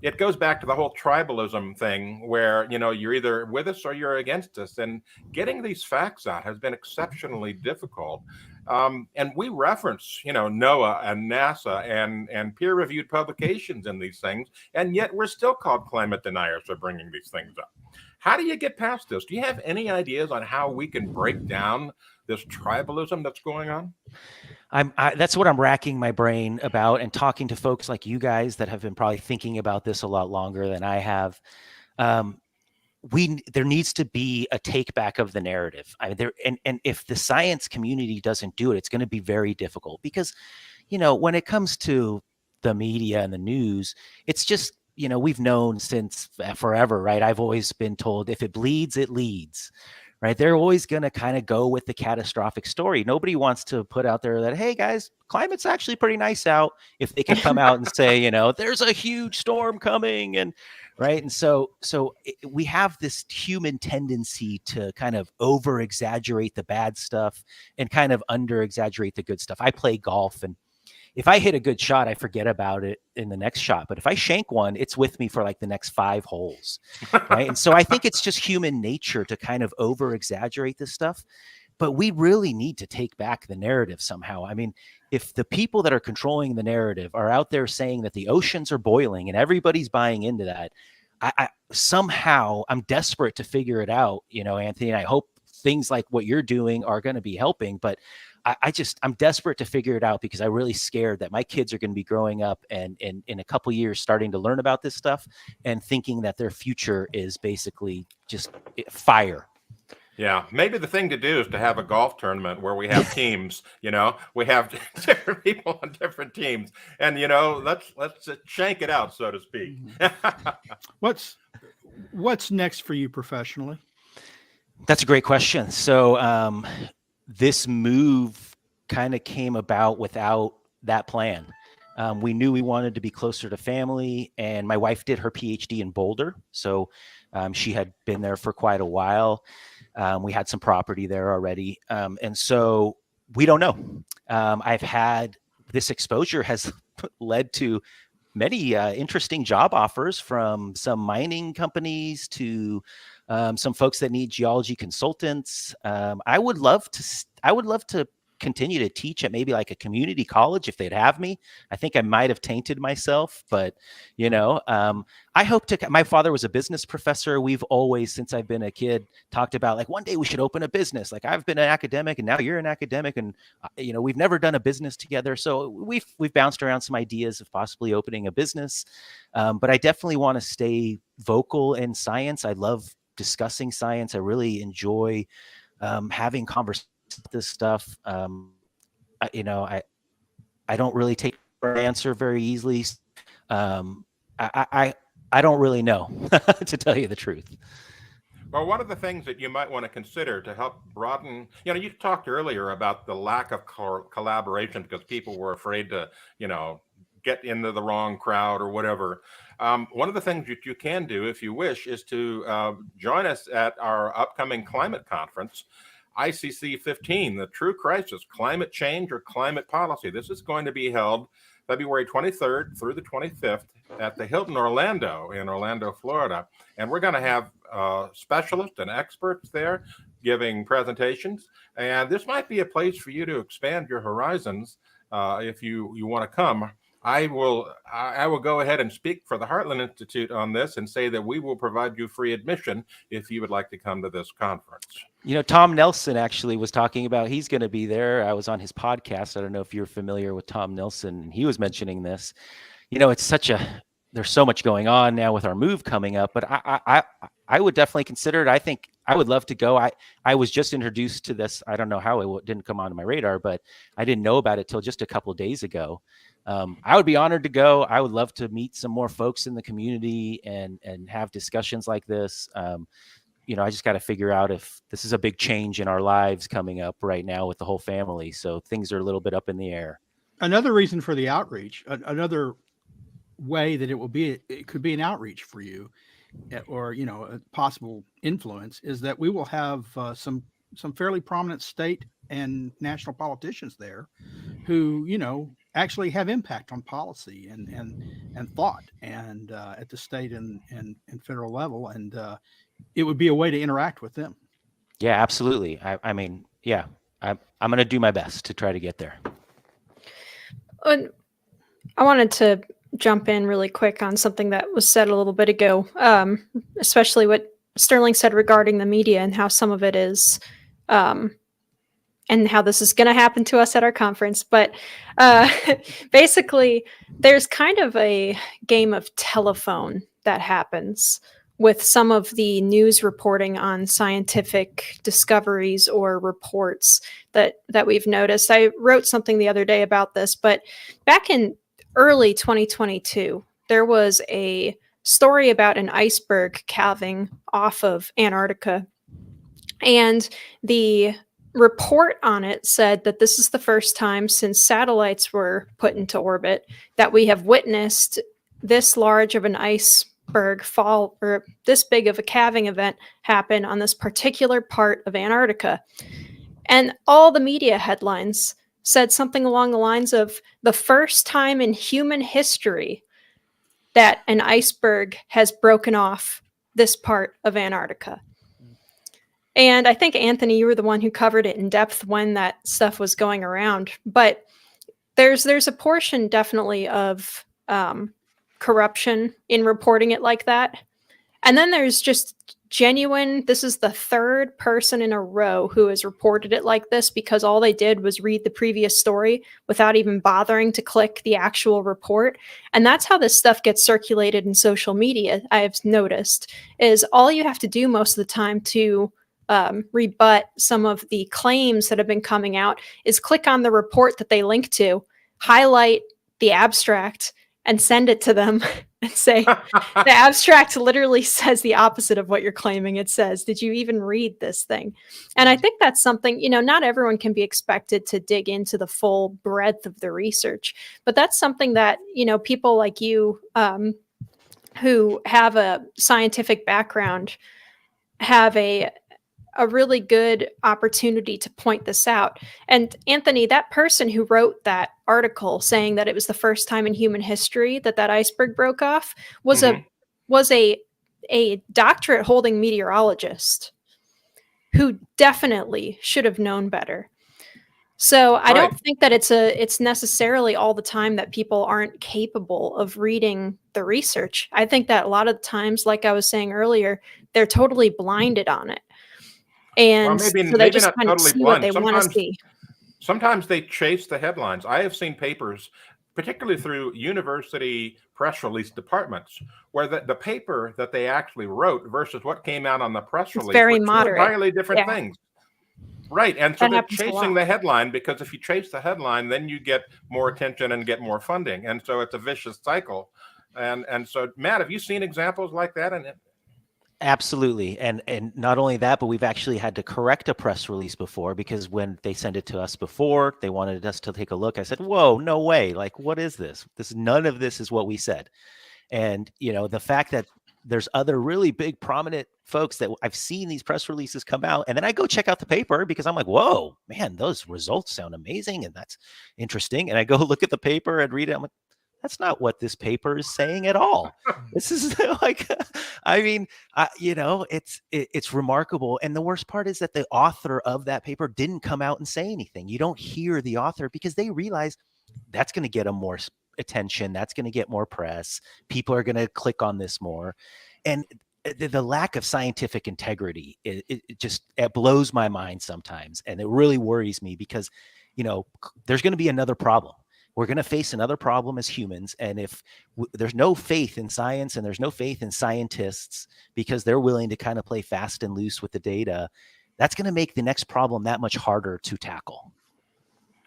it goes back to the whole tribalism thing where, you're either with us or you're against us. And getting these facts out has been exceptionally difficult. And we reference, NOAA and NASA and peer-reviewed publications in these things, and yet we're still called climate deniers for bringing these things up. How do you get past this? Do you have any ideas on how we can break down this tribalism that's going on? That's what I'm racking my brain about, and talking to folks like you guys that have been probably thinking about this a lot longer than I have. There needs to be a take back of the narrative. And if the science community doesn't do it, it's going to be very difficult, because, when it comes to the media and the news, it's just, we've known since forever, right? I've always been told, if it bleeds, it leads. Right. They're always going to kind of go with the catastrophic story. Nobody wants to put out there that, hey, guys, climate's actually pretty nice out. If they can come out and say, there's a huge storm coming, and right. And so we have this human tendency to kind of over exaggerate the bad stuff and kind of under exaggerate the good stuff. I play golf, and if I hit a good shot, I forget about it in the next shot. But if I shank one, it's with me for like the next 5 holes. Right. And so I think it's just human nature to kind of over exaggerate this stuff. But we really need to take back the narrative somehow. I mean, if the people that are controlling the narrative are out there saying that the oceans are boiling and everybody's buying into that, I'm desperate to figure it out, Anthony. And I hope things like what you're doing are going to be helping. But I'm desperate to figure it out, because I'm really scared that my kids are going to be growing up and in a couple years starting to learn about this stuff and thinking that their future is basically just fire. Yeah, maybe the thing to do is to have a golf tournament where we have teams. We have different people on different teams, and let's shank it out, so to speak. What's next for you professionally? That's a great question. So this move kind of came about without that plan. We knew we wanted to be closer to family, and my wife did her PhD in Boulder, so she had been there for quite a while. We had some property there already, and so we don't know. I've had this exposure has led to many interesting job offers, from some mining companies to some folks that need geology consultants. I would love to continue to teach at maybe like a community college if they'd have me. I think I might have tainted myself, but I hope to. My father was a business professor. We've always, since I've been a kid, talked about like one day we should open a business. Like, I've been an academic and now you're an academic, and we've never done a business together. So we've bounced around some ideas of possibly opening a business. But I definitely want to stay vocal in science. I love discussing science. I really enjoy having conversations about this stuff. I don't really take an answer very easily. I don't really know, to tell you the truth. Well, one of the things that you might want to consider to help broaden, you talked earlier about the lack of collaboration because people were afraid to, get into the wrong crowd or whatever. One of the things that you can do, if you wish, is to join us at our upcoming climate conference, ICC 15, The True Crisis, Climate Change or Climate Policy. This is going to be held February 23rd through the 25th at the Hilton Orlando in Orlando, Florida. And we're going to have specialists and experts there giving presentations. And this might be a place for you to expand your horizons if you want to come. I will go ahead and speak for the Heartland Institute on this and say that we will provide you free admission if you would like to come to this conference. Tom Nelson actually was talking about he's going to be there. I was on his podcast. I don't know if you're familiar with Tom Nelson. He was mentioning this. It's there's so much going on now with our move coming up, but I would definitely consider it. I think I would love to go. I was just introduced to this. I don't know how it didn't come onto my radar, but I didn't know about it till just a couple of days ago. I would be honored to go. I would love to meet some more folks in the community and have discussions like this. I just got to figure out if this is a big change in our lives coming up right now with the whole family. So things are a little bit up in the air. Another reason for the outreach, another way that it could be an outreach for you, or a possible influence, is that we will have some fairly prominent state and national politicians there who actually have impact on policy and thought and at the state and federal level. And it would be a way to interact with them. Yeah, absolutely. I mean, yeah, I'm going to do my best to try to get there. And I wanted to jump in really quick on something that was said a little bit ago, especially what Sterling said regarding the media and how some of it is, and how this is going to happen to us at our conference. But basically, there's kind of a game of telephone that happens with some of the news reporting on scientific discoveries or reports that we've noticed. I wrote something the other day about this, but back in early 2022, there was a story about an iceberg calving off of Antarctica. And the report on it said that this is the first time since satellites were put into orbit that we have witnessed this large of an iceberg fall, or this big of a calving event happen on this particular part of Antarctica. And all the media headlines said something along the lines of the first time in human history that an iceberg has broken off this part of Antarctica. And I think, Anthony, you were the one who covered it in depth when that stuff was going around. But there's a portion definitely of corruption in reporting it like that. And then there's just genuine, this is the third person in a row who has reported it like this because all they did was read the previous story without even bothering to click the actual report. And that's how this stuff gets circulated in social media, I've noticed, is all you have to do most of the time to rebut some of the claims that have been coming out is click on the report that they link to, highlight the abstract, and send it to them and say, the abstract literally says the opposite of what you're claiming it says. Did you even read this thing? And I think that's something, not everyone can be expected to dig into the full breadth of the research, but that's something that, people like you who have a scientific background have a really good opportunity to point this out. And Anthony, that person who wrote that article saying that it was the first time in human history that iceberg broke off was a doctorate holding meteorologist who definitely should have known better. So I don't think that it's necessarily all the time that people aren't capable of reading the research. I think that a lot of times, like I was saying earlier, they're totally blinded on it. And so they just kind of see what they want to see. Sometimes they chase the headlines. I have seen papers, particularly through university press release departments, where the paper that they actually wrote versus what came out on the press release very were two moderate. entirely different things. Right. And so they're chasing the headline, because if you chase the headline, then you get more attention and get more funding. And so it's a vicious cycle. And so, Matt, have you seen examples like that? Absolutely. And not only that, but we've actually had to correct a press release before, because when they sent it to us before, they wanted us to take a look. I said, whoa, no way. Like, what is this? None of this is what we said. And, the fact that there's other really big prominent folks that I've seen these press releases come out, and then I go check out the paper because I'm like, whoa, man, those results sound amazing. And that's interesting. And I go look at the paper and read it. I'm like, that's not what this paper is saying at all. This is like, it's remarkable. And the worst part is that the author of that paper didn't come out and say anything. You don't hear the author because they realize that's going to get them more attention. That's going to get more press. People are going to click on this more. And the lack of scientific integrity, it blows my mind sometimes. And it really worries me because, there's going to be another problem. We're going to face another problem as humans. And if there's no faith in science and there's no faith in scientists because they're willing to kind of play fast and loose with the data, that's going to make the next problem that much harder to tackle.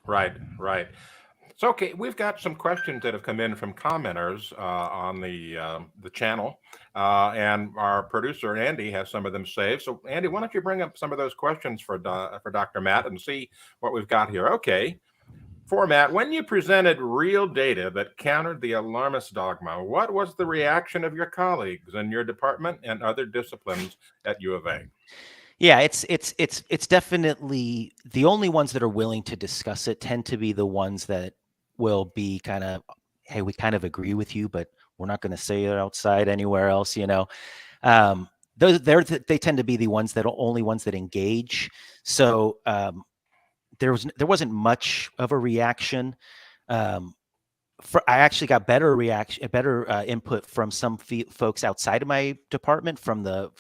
Right. So, okay, we've got some questions that have come in from commenters on the channel. And our producer, Andy, has some of them saved. So, Andy, why don't you bring up some of those questions for Dr. Matt and see what we've got here. Okay. For Matt, when you presented real data that countered the alarmist dogma, what was the reaction of your colleagues in your department and other disciplines at U of A? Yeah, it's definitely the only ones that are willing to discuss it tend to be the ones that will be kind of, hey, we kind of agree with you, but we're not going to say it outside anywhere else, they tend to be the ones that are only ones that engage. So there wasn't much of a reaction. I actually got better input from some folks outside of my department, from the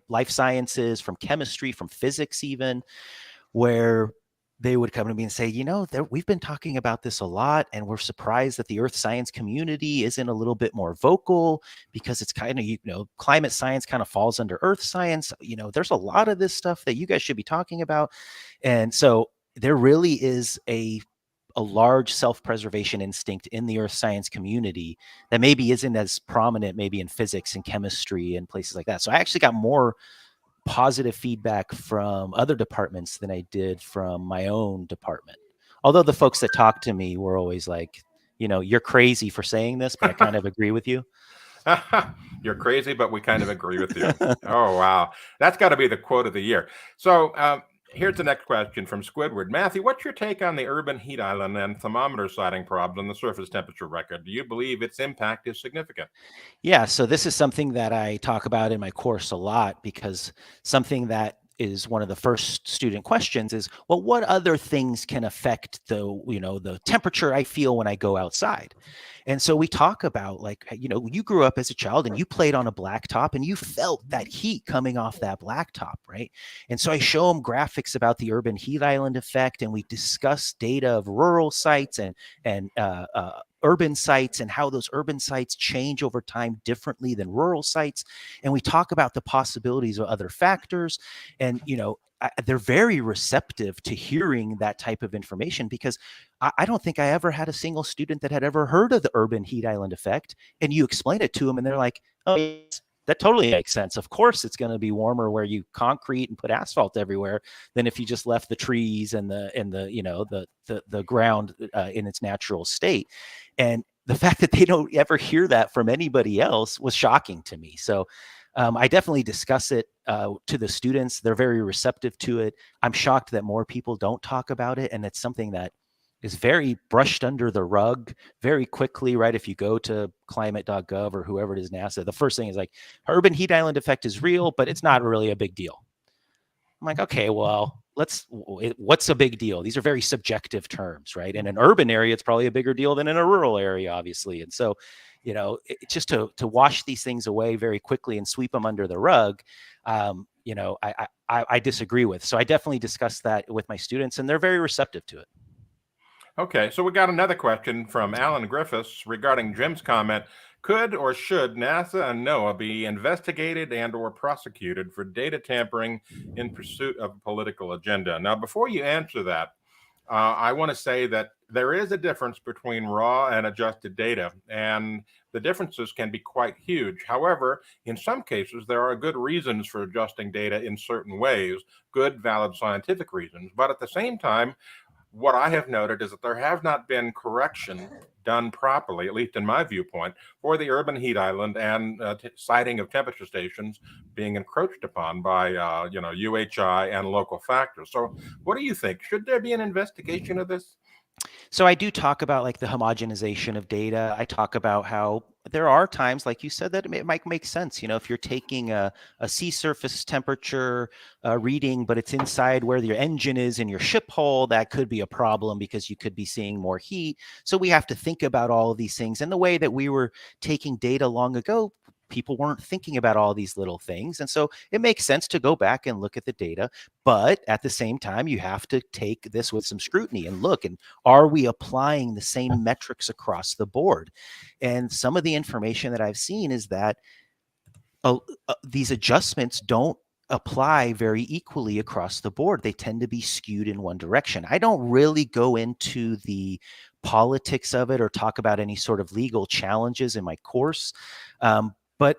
life sciences, from chemistry, from physics, even, where they would come to me and say, we've been talking about this a lot, and we're surprised that the earth science community isn't a little bit more vocal, because it's kind of, climate science kind of falls under earth science. There's a lot of this stuff that you guys should be talking about. And so there really is a large self-preservation instinct in the earth science community that maybe isn't as prominent maybe in physics and chemistry and places like that. So I actually got more positive feedback from other departments than I did from my own department. Although the folks that talked to me were always like, you're crazy for saying this, but I kind of agree with you. You're crazy, but we kind of agree with you. Oh, wow. That's got to be the quote of the year. So here's the next question from Squidward. Matthew, what's your take on the urban heat island and thermometer sighting problem on the surface temperature record? Do you believe its impact is significant? Yeah, so this is something that I talk about in my course a lot, because something that is one of the first student questions is, well, what other things can affect the temperature I feel when I go outside? And so we talk about, like, you grew up as a child and you played on a blacktop and you felt that heat coming off that blacktop, right? And so I show them graphics about the urban heat island effect, and we discuss data of rural sites and urban sites, and how those urban sites change over time differently than rural sites. And we talk about the possibilities of other factors. And, they're very receptive to hearing that type of information, because I don't think I ever had a single student that had ever heard of the urban heat island effect. And you explain it to them and they're like, oh, yes, that totally makes sense. Of course, it's going to be warmer where you concrete and put asphalt everywhere than if you just left the trees and the ground in its natural state. And the fact that they don't ever hear that from anybody else was shocking to me. So I definitely discuss it to the students. They're very receptive to it. I'm shocked that more people don't talk about it. And it's something that is very brushed under the rug very quickly, right? If you go to climate.gov or whoever it is, NASA, the first thing is like, urban heat island effect is real, but it's not really a big deal. I'm like, okay, well, what's a big deal? These are very subjective terms, right? In an urban area, it's probably a bigger deal than in a rural area, obviously. And so, just to wash these things away very quickly and sweep them under the rug, I disagree with. So I definitely discuss that with my students, and they're very receptive to it. Okay, so we got another question from Alan Griffiths regarding Jim's comment. Could or should NASA and NOAA be investigated and or prosecuted for data tampering in pursuit of a political agenda? Now, before you answer that, I want to say that there is a difference between raw and adjusted data, and the differences can be quite huge. However, in some cases, there are good reasons for adjusting data in certain ways, good, valid scientific reasons. But at the same time, what I have noted is that there have not been correction done properly, at least in my viewpoint, for the urban heat island and siting of temperature stations being encroached upon by, UHI and local factors. So what do you think? Should there be an investigation of this? So I do talk about like the homogenization of data. I talk about how there are times, like you said, that it might make sense. If you're taking a sea surface temperature reading, but it's inside where your engine is in your ship hull, that could be a problem because you could be seeing more heat. So we have to think about all of these things. And the way that we were taking data long ago, people weren't thinking about all these little things. And so it makes sense to go back and look at the data. But at the same time, you have to take this with some scrutiny and look, and are we applying the same metrics across the board? And some of the information that I've seen is that these adjustments don't apply very equally across the board. They tend to be skewed in one direction. I don't really go into the politics of it or talk about any sort of legal challenges in my course. But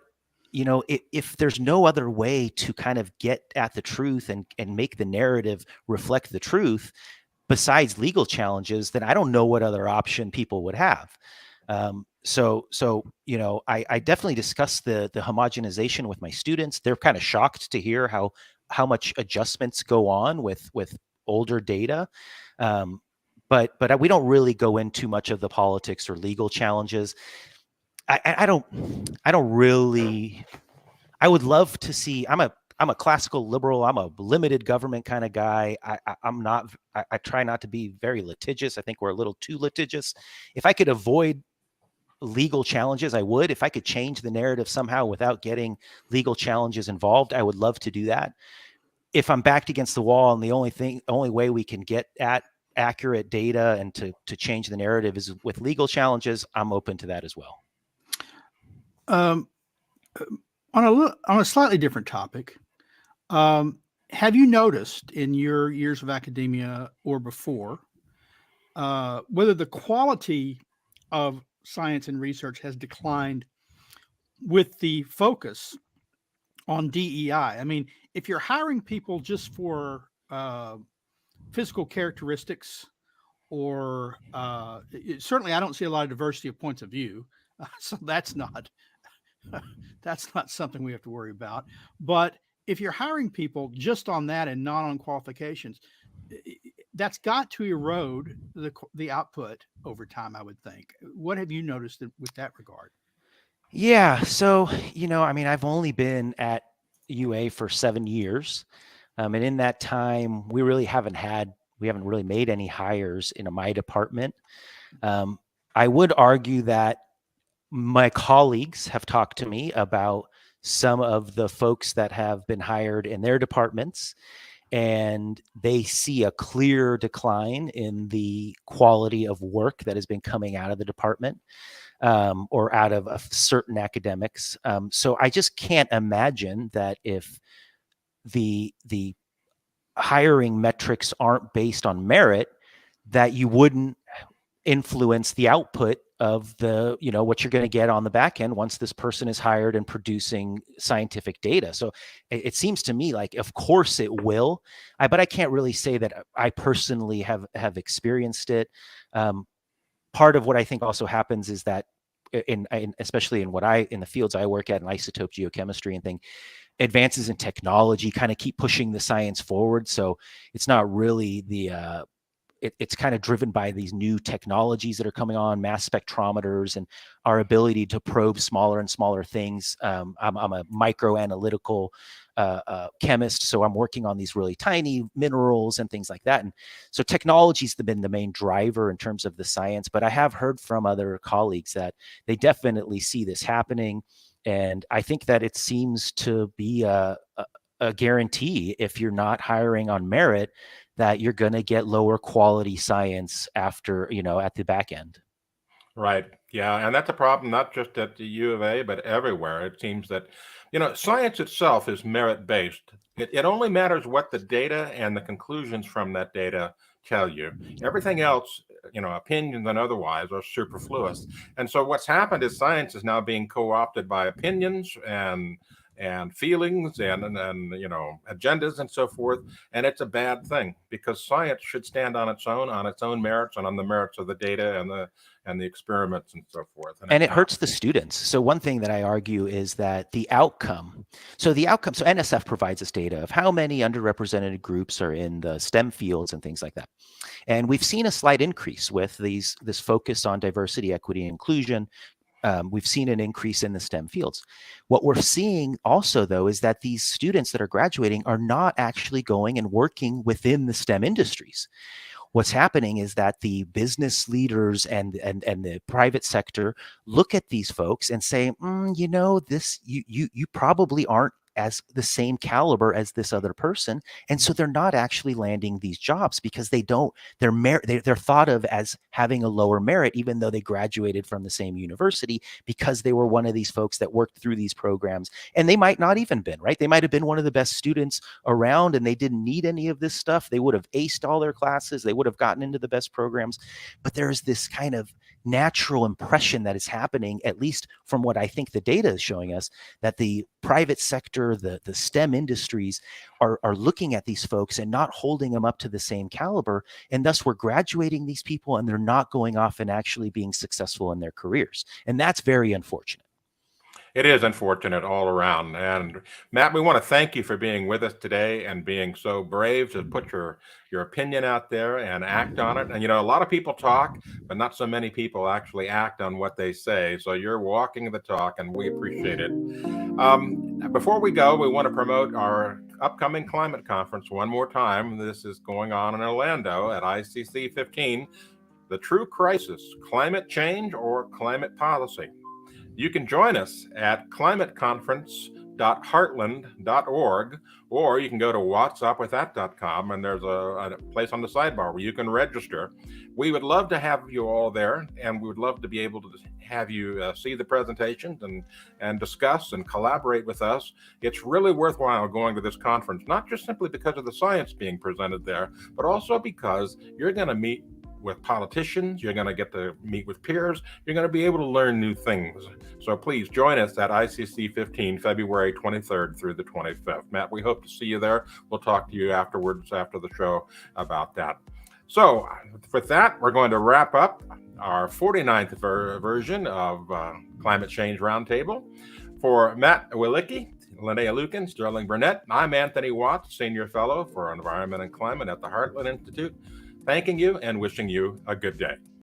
if there's no other way to kind of get at the truth and make the narrative reflect the truth besides legal challenges, then I don't know what other option people would have. So I definitely discuss the homogenization with my students. They're kind of shocked to hear how much adjustments go on with older data. but we don't really go into much of the politics or legal challenges. I don't really. I would love to see. I'm a classical liberal. I'm a limited government kind of guy. I'm not. I try not to be very litigious. I think we're a little too litigious. If I could avoid legal challenges, I would. If I could change the narrative somehow without getting legal challenges involved, I would love to do that. If I'm backed against the wall and the only way we can get at accurate data and to change the narrative is with legal challenges, I'm open to that as well. On a slightly different topic, have you noticed in your years of academia or before whether the quality of science and research has declined with the focus on DEI? I mean, if you're hiring people just for physical characteristics, or certainly I don't see a lot of diversity of points of view, so that's not something we have to worry about. But if you're hiring people just on that and not on qualifications, that's got to erode the output over time, I would think. What have you noticed with that regard? Yeah. So, I mean, I've only been at UA for 7 years. And in that time, we haven't really made any hires in my department. I would argue that my colleagues have talked to me about some of the folks that have been hired in their departments, and they see a clear decline in the quality of work that has been coming out of the department, or out of certain academics. So I just can't imagine that if the hiring metrics aren't based on merit, that you wouldn't influence the output of what you're going to get on the back end once this person is hired and producing scientific data. So it seems to me like, of course it will, but I can't really say that I personally have experienced it. Part of what I think also happens is that especially in the fields I work at in isotope geochemistry and things, advances in technology kind of keep pushing the science forward. So it's not really it's kind of driven by these new technologies that are coming on, mass spectrometers, and our ability to probe smaller and smaller things. I'm a microanalytical chemist, so I'm working on these really tiny minerals and things like that. And so technology's been the main driver in terms of the science, but I have heard from other colleagues that they definitely see this happening. And I think that it seems to be a guarantee, if you're not hiring on merit, that you're going to get lower quality science after, at the back end. Right. Yeah. And that's a problem, not just at the U of A, but everywhere. It seems that, science itself is merit-based. It only matters what the data and the conclusions from that data tell you. Everything else, opinions and otherwise, are superfluous. And so what's happened is science is now being co-opted by opinions and feelings and agendas and so forth. And it's a bad thing, because science should stand on its own merits, and on the merits of the data and the experiments and so forth. And it hurts the students. So one thing that I argue is that the outcome, so NSF provides us data of how many underrepresented groups are in the STEM fields and things like that. And we've seen a slight increase with this focus on diversity, equity, and inclusion. We've seen an increase in the STEM fields. What we're seeing also, though, is that these students that are graduating are not actually going and working within the STEM industries. What's happening is that the business leaders and the private sector look at these folks and say, you probably aren't as the same caliber as this other person, and so they're not actually landing these jobs because they're thought of as having a lower merit, even though they graduated from the same university, because they were one of these folks that worked through these programs. And they might not even been, right? They might have been one of the best students around, and they didn't need any of this stuff. They would have aced all their classes. They would have gotten into the best programs. But there's this kind of natural impression that is happening, at least from what I think the data is showing us, that the private sector, the STEM industries are looking at these folks and not holding them up to the same caliber. And thus we're graduating these people and they're not going off and actually being successful in their careers. And that's very unfortunate. It is unfortunate all around. And Matt, we want to thank you for being with us today and being so brave to put your opinion out there and act on it. And, a lot of people talk, but not so many people actually act on what they say. So you're walking the talk, and we appreciate it. Before we go, we want to promote our upcoming climate conference one more time. This is going on in Orlando at ICC 15, The True Crisis, Climate Change or Climate Policy. You can join us at climateconference.heartland.org, or you can go to whatsupwiththat.com, and there's a place on the sidebar where you can register. We would love to have you all there, and we would love to be able to have you see the presentations and discuss and collaborate with us. It's really worthwhile going to this conference, not just simply because of the science being presented there, but also because you're going to meet with politicians, you're going to get to meet with peers, you're going to be able to learn new things. So please join us at ICC 15, February 23rd through the 25th. Matt, we hope to see you there. We'll talk to you afterwards, after the show, about that. So with that, we're going to wrap up our 49th version of Climate Change Roundtable. For Matt Wielicki, Linnea Leuken, Sterling Burnett, I'm Anthony Watts, Senior Fellow for Environment and Climate at the Heartland Institute, thanking you and wishing you a good day.